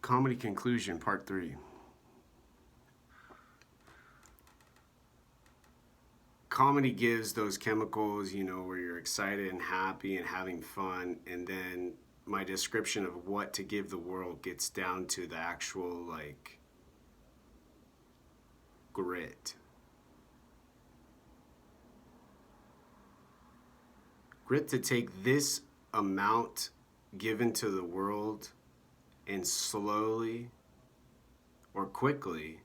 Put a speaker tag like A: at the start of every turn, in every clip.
A: Comedy conclusion, part 3. Comedy gives those chemicals, where you're excited and happy and having fun, and then my description of what to give the world gets down to the actual, grit. Grit to take this amount given to the world and slowly or quickly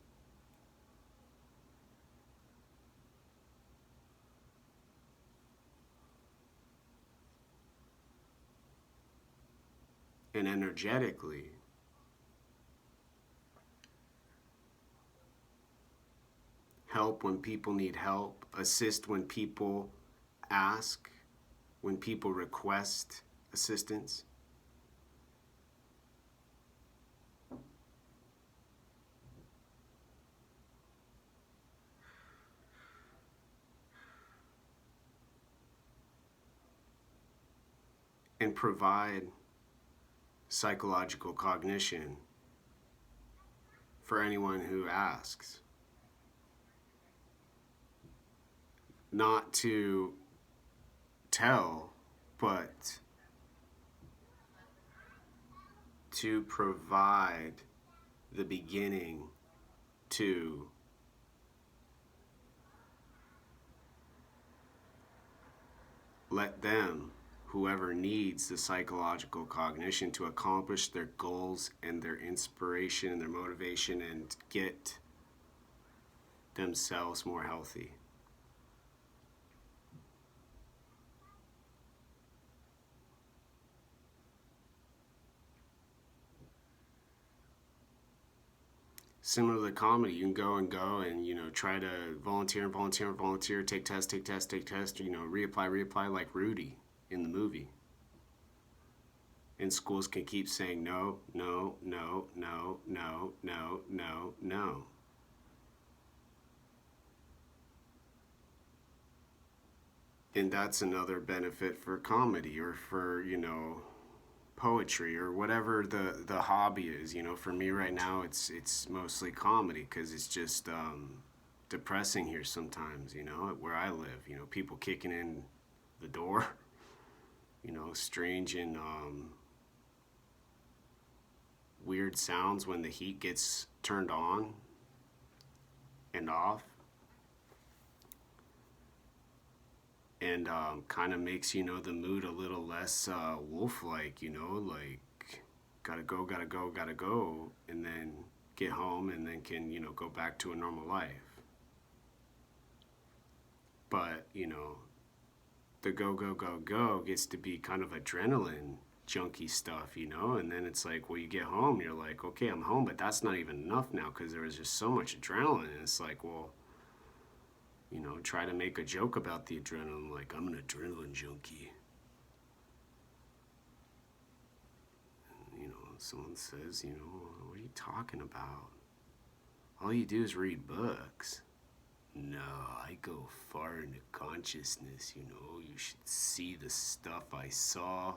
A: and energetically help when people need help, assist when people ask, when people request assistance. And provide psychological cognition for anyone who asks. Not to tell, but to provide the beginning to let them, whoever needs the psychological cognition to accomplish their goals and their inspiration and their motivation and get themselves more healthy. Similar to comedy, you can go and try to volunteer, take test, reapply like Rudy in the movie. And schools can keep saying no, no, no, no, no, no, no, no. And that's another benefit for comedy or for, poetry or whatever the hobby is. For me right now, it's mostly comedy because it's just depressing here sometimes, where I live, people kicking in the door, strange and weird sounds when the heat gets turned on and off. And kind of makes, the mood a little less wolf-like, like gotta go, and then get home and then can, go back to a normal life. But, the go gets to be kind of adrenaline junky stuff, and then it's like, well, you get home, you're like, okay, I'm home, but that's not even enough now because there was just so much adrenaline. And it's like, well, try to make a joke about the adrenaline, like, I'm an adrenaline junkie. And, someone says, what are you talking about? All you do is read books. No, I go far into consciousness, you should see the stuff I saw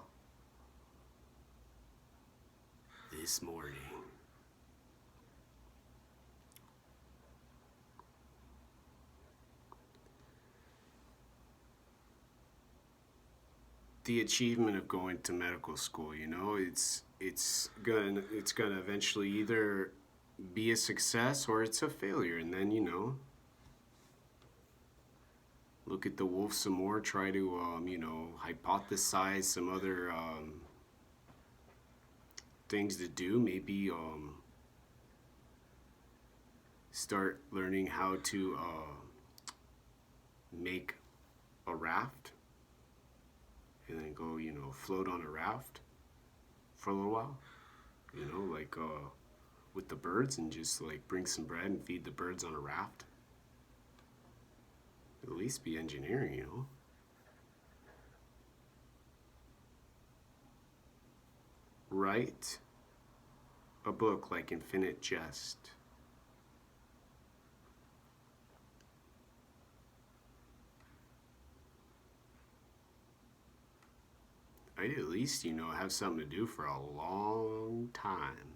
A: this morning. The achievement of going to medical school, it's gonna eventually either be a success or it's a failure, and then look at the wolf some more, try to hypothesize some other things to do, maybe start learning how to make a raft and then go, float on a raft for a little while, like with the birds, and just like bring some bread and feed the birds on a raft. At least be engineering, Write a book like Infinite Jest. I'd at least, have something to do for a long time.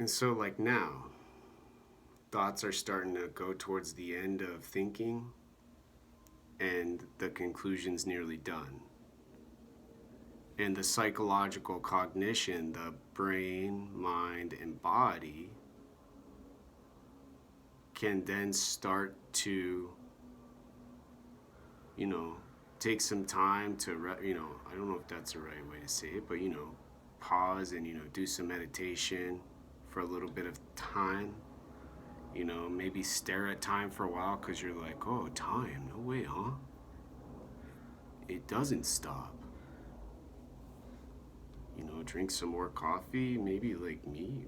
A: And so, like now, thoughts are starting to go towards the end of thinking, and the conclusion's nearly done. And the psychological cognition, the brain, mind, and body, can then start to, you know, take some time to, I don't know if that's the right way to say it, but, pause and, do some meditation for a little bit of time. Maybe stare at time for a while because you're like, oh, time, no way, huh? It doesn't stop. Drink some more coffee, maybe like me,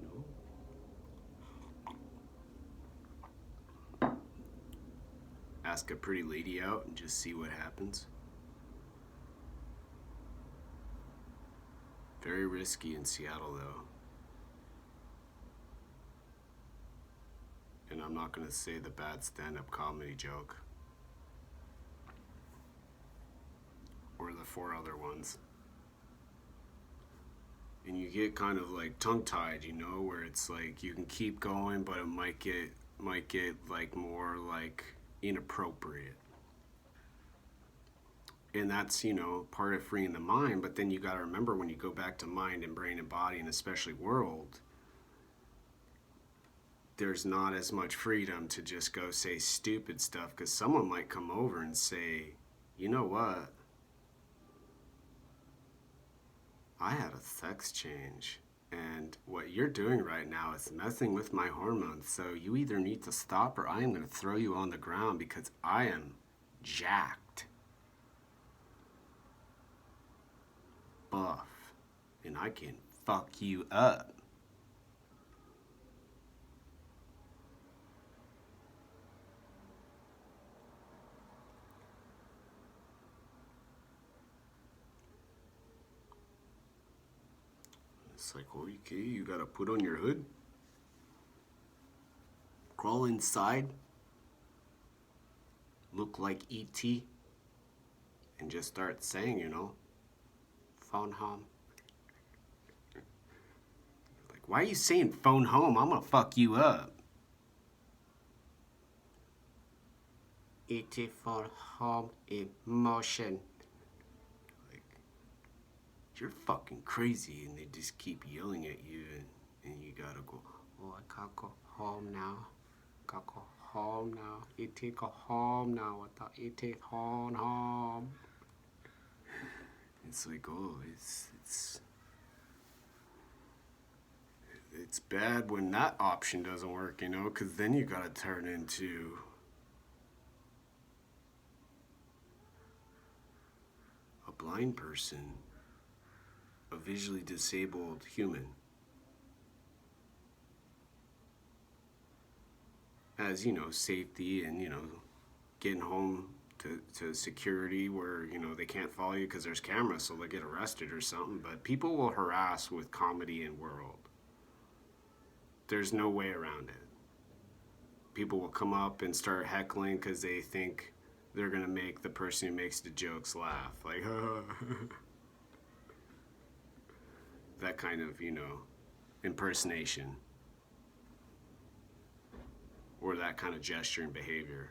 A: Ask a pretty lady out and just see what happens. Very risky in Seattle, though. And I'm not going to say the bad stand-up comedy joke. Or the 4 other ones. And you get kind of like tongue-tied, where it's like you can keep going, but it might get like more like inappropriate. And that's, part of freeing the mind. But then you got to remember, when you go back to mind and brain and body, and especially world, there's not as much freedom to just go say stupid stuff, because someone might come over and say, you know what? I had a sex change, and what you're doing right now is messing with my hormones, so you either need to stop or I am going to throw you on the ground because I am jacked, buff, and I can fuck you up. It's like, okay, you gotta put on your hood, crawl inside, look like E.T., and just start saying, phone home. Like, why are you saying phone home? I'm gonna fuck you up. E.T. phone home emotion. You're fucking crazy, and they just keep yelling at you, and you gotta go, oh, I gotta go home now. Gotta go home now. E.T. go home now. I thought E.T. home. It's like, oh, it's bad when that option doesn't work, because then you gotta turn into a blind person, a visually disabled human. As, safety and, getting home to security where, they can't follow you because there's cameras, so they'll get arrested or something. But people will harass with comedy and world. There's no way around it. People will come up and start heckling because they think they're going to make the person who makes the jokes laugh. Like, that kind of, impersonation. Or that kind of gesture and behavior.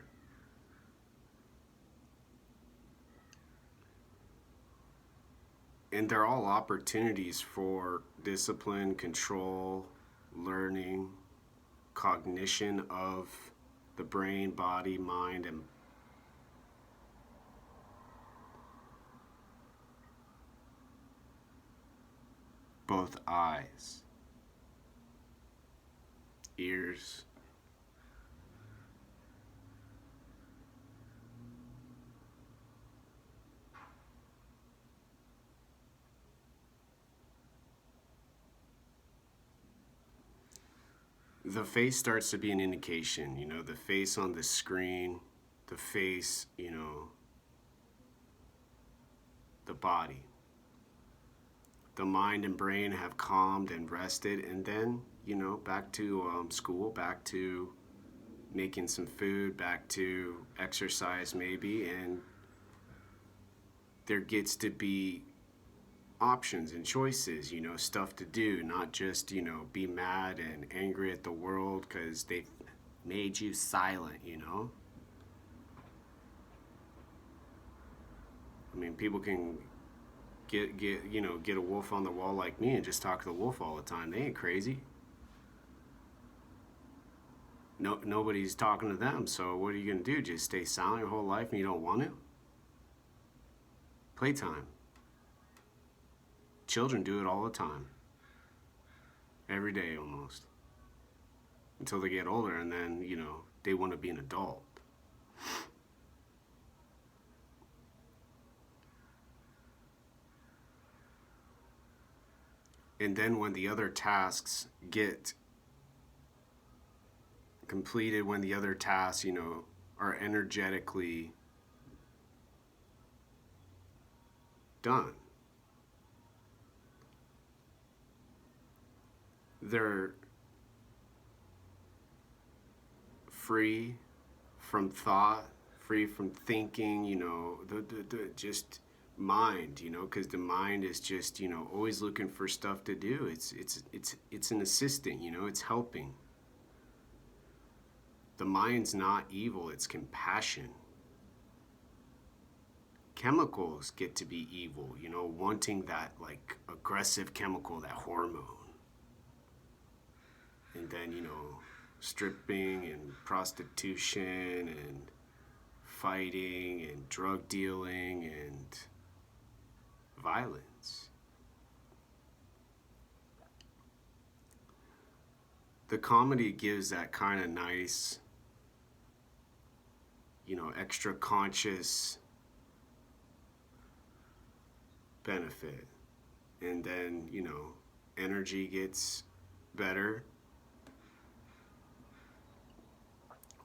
A: And they're all opportunities for discipline, control, learning, cognition of the brain, body, mind, and both eyes, ears, the face starts to be an indication, the face on the screen, the face, the body. The mind and brain have calmed and rested, and then, back to school, back to making some food, back to exercise maybe, and there gets to be options and choices, stuff to do, not just, be mad and angry at the world because they made you silent. I mean, people can get a wolf on the wall like me and just talk to the wolf all the time. They ain't crazy. No, nobody's talking to them. So what are you gonna do? Just stay silent your whole life and you don't want to? Playtime. Children do it all the time. Every day almost. Until they get older and then, they want to be an adult. And then when the other tasks get completed, when the other tasks, are energetically done, they're free from thought, free from thinking, the just mind, because the mind is just, always looking for stuff to do. It's an assistant, it's helping. The mind's not evil, it's compassion. Chemicals get to be evil, wanting that like aggressive chemical, that hormone. And then, stripping and prostitution and fighting and drug dealing and violence. The comedy gives that kind of nice, extra conscious benefit. And then, energy gets better.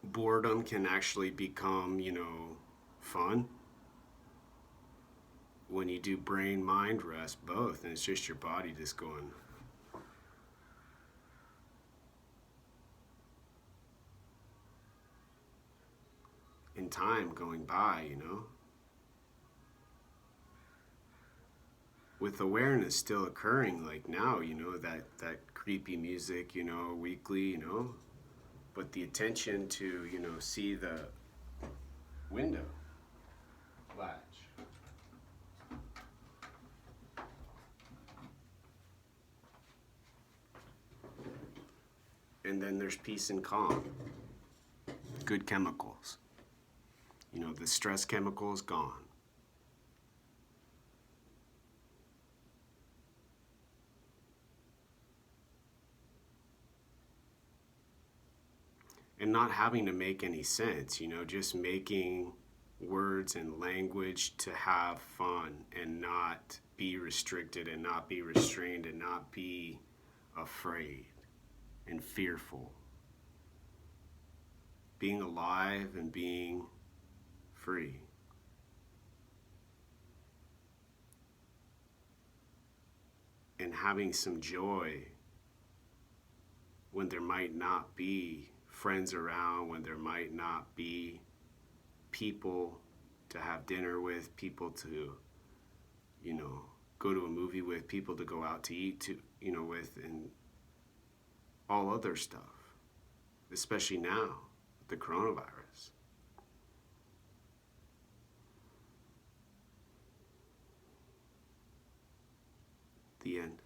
A: Boredom can actually become, fun when you do brain mind rest, both, and it's just your body just going. And time going by, with awareness still occurring, like now, that creepy music, weekly, but the attention to, see the window latch. And then there's peace and calm. Good chemicals. The stress chemical is gone. And not having to make any sense, just making words and language to have fun and not be restricted and not be restrained and not be afraid and fearful. Being alive and being free. And having some joy when there might not be friends around, when there might not be people to have dinner with, people to, go to a movie with, people to go out to eat to, with, and all other stuff, especially now with the coronavirus. The end.